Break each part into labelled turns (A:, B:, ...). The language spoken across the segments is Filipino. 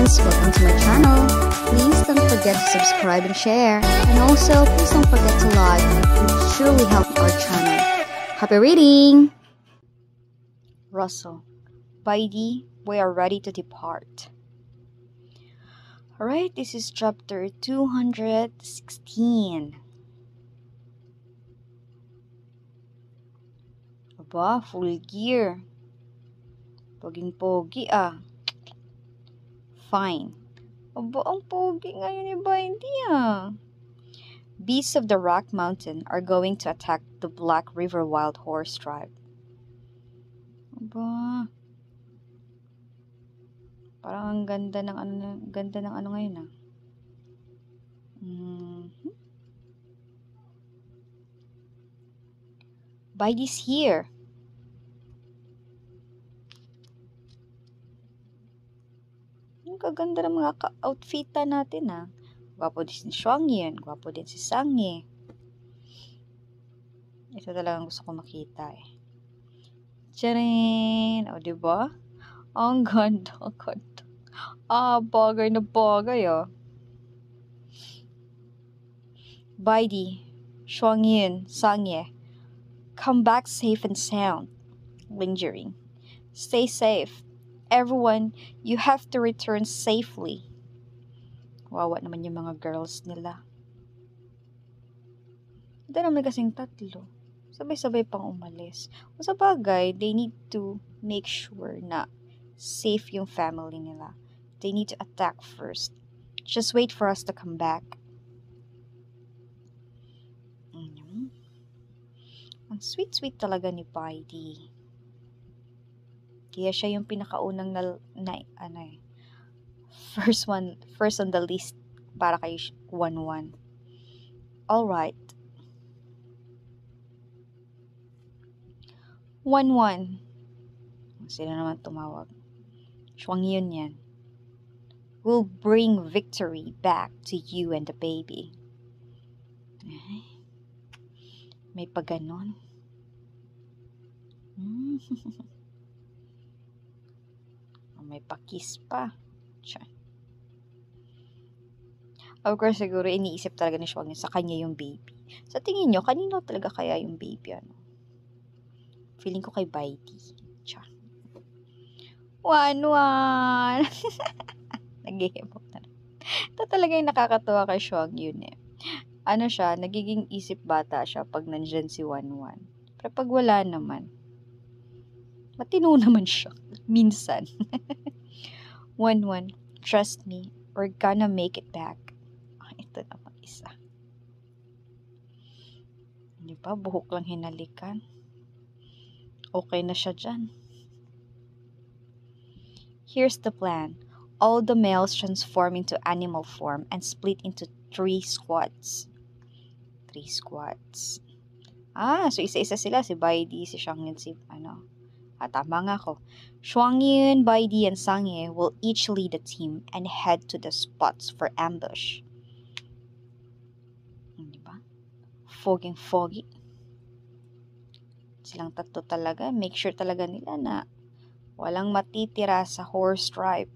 A: friends, welcome to my channel. Please don't forget to subscribe and share. And also, please don't forget to like. It truly helps our channel. Happy reading! Russell, Bidey, we are ready to depart. Alright, this is chapter 216. Aba, full gear. Poging-pogi ah. Fine. Aba, ang pogi ngayon ni Bidey ah. Beasts of the Rock Mountain are going to attack the Black River Wild Horse tribe. Aba. Parang ang ganda ng ano ngayon ah. Bidey's here. Ang kaganda ng mga ka-outfita natin ah. Gwapo din si Xuangyun, gwapo din si Sangye. Ito talagang gusto ko makita eh. Tcharin! O, diba? Ang ganda, ang ganda. Ah, bagay na bagay ah. Bidey, Xuangyun, Sangye, come back safe and sound. Lingering. Stay safe. Everyone, you have to return safely. Wawa naman yung mga girls nila. Ito naman kasing tatlo. Sabay-sabay pang umalis. O sa bagay, they need to make sure na safe yung family nila. They need to attack first. Just wait for us to come back. Ang sweet-sweet talaga ni Bidey. Kaya siya yung pinakaunang first on the list para kay 1-1. Alright. 1-1. Sino naman tumawag? Xuangyun yan. We'll bring victory back to you and the baby. May paganon. May pakis pa. Of course, siguro iniisip talaga ni Xuangyun sa kanya yung baby. Sa tingin nyo, kanino talaga kaya yung baby? Ano? Feeling ko kay Bidey. 1-1! Nag-ihimok na. Ito talaga yung nakakatuwa kay Xuangyun eh. Ano siya, nagiging isip bata siya pag nandyan si 1-1. Pero pag wala naman, matino naman siya. Minsan. 1-1, trust me, we're gonna make it back. Ito naman isa. Di ba? Buhok lang hinalikan. Okay na siya dyan. Here's the plan. All the males transform into animal form and split into 3 squads. 3 squads. Ah, so isa-isa sila. Si Bidey, si Xuangyun, si tama nga ako. Xuangyun, Bidey, and Sangye will each lead a team and head to the spots for ambush. Diba? Foging-foggy. Silang tatlo talaga. Make sure talaga nila na walang matitira sa horse tribe.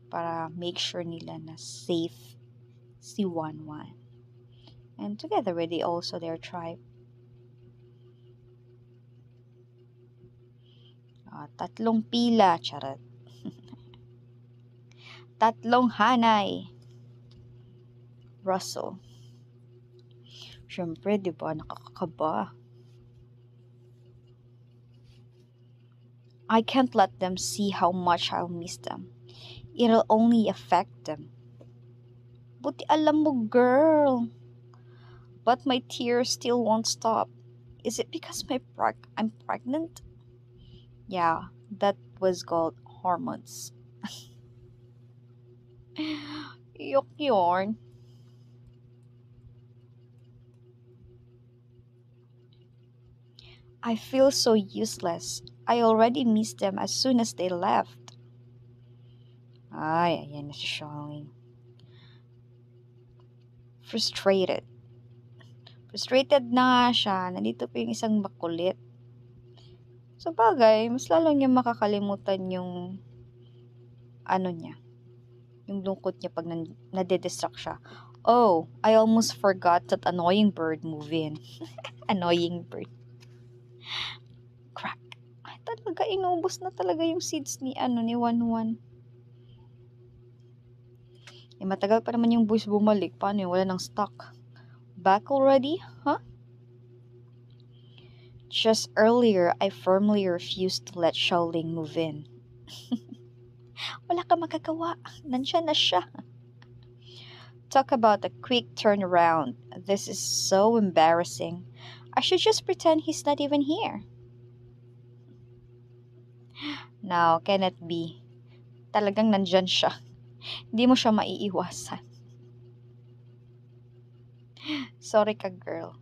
A: Para make sure nila na safe si 1-1. And together with their tribe. Tatlong pila, charot. Tatlong hanay. Russell. Siyempre, di ba, nakakakaba. I can't let them see how much I'll miss them. It'll only affect them. Buti alam mo, girl. But my tears still won't stop. Is it because I'm pregnant? Yeah, that was called hormones. Yuck yarn. I feel so useless. I already missed them as soon as they left. Ay, ayan na si Xuangyun. Frustrated. Frustrated na nga siya. Nandito pa yung isang makulit. Sa bagay, mas lalo niya makakalimutan yung ano niya, yung lungkot niya pag nade-distract siya. Oh, I almost forgot that annoying bird move in. Annoying bird. Crack. Ay, talaga, inubos na talaga yung seeds ni Wanwan. Eh, matagal pa naman yung boys bumalik. Paano yun? Wala nang stock. Back already? Huh? Just earlier, I firmly refused to let Xiaoling move in. Wala ka magagawa. Nandiyan na siya. Talk about a quick turnaround. This is so embarrassing. I should just pretend he's not even here. Now, can it be? Talagang nandyan siya. Hindi mo siya maiiwasan. Sorry ka, girl.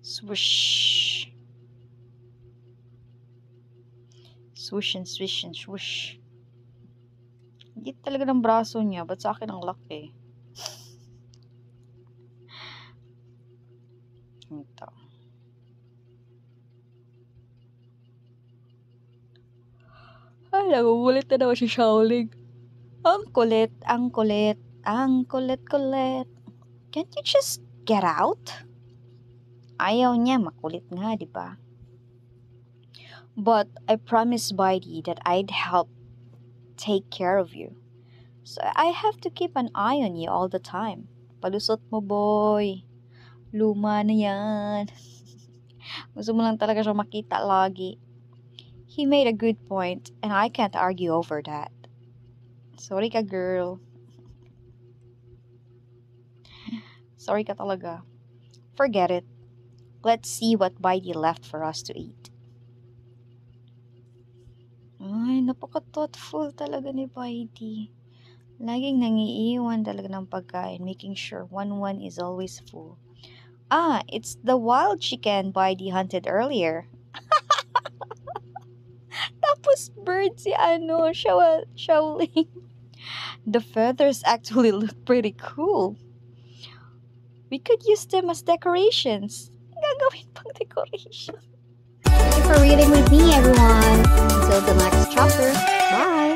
A: Swoosh. Swoosh and swish and swoosh. Hindi talaga ng braso niya. Ba't sa akin ang laki? Ito. Ay, nagugulit na naman si Xiaoling. Ang kulit, ang kulit, ang kulit-kulit. Can't you just get out? Ayaw niya, makulit nga, di ba? But I promised Baidi that I'd help take care of you. So I have to keep an eye on you all the time. Palusot mo, boy. Luma na yan. Gusto mo lang talaga siya makita lagi. He made a good point, and I can't argue over that. Sorry ka, girl. Sorry ka talaga. Forget it. Let's see what Baidi left for us to eat. Ay, napaka-thoughtful talaga ni Baidi. Laging nangiiwan talaga ng pagkain, making sure Wanwan is always full. Ah, it's the wild chicken Baidi hunted earlier. Tapos bird si Xiaoling. The feathers actually look pretty cool. We could use them as decorations. Gagawin pang decoration.
B: Thank you for reading with me, everyone. Until the next chapter. Bye!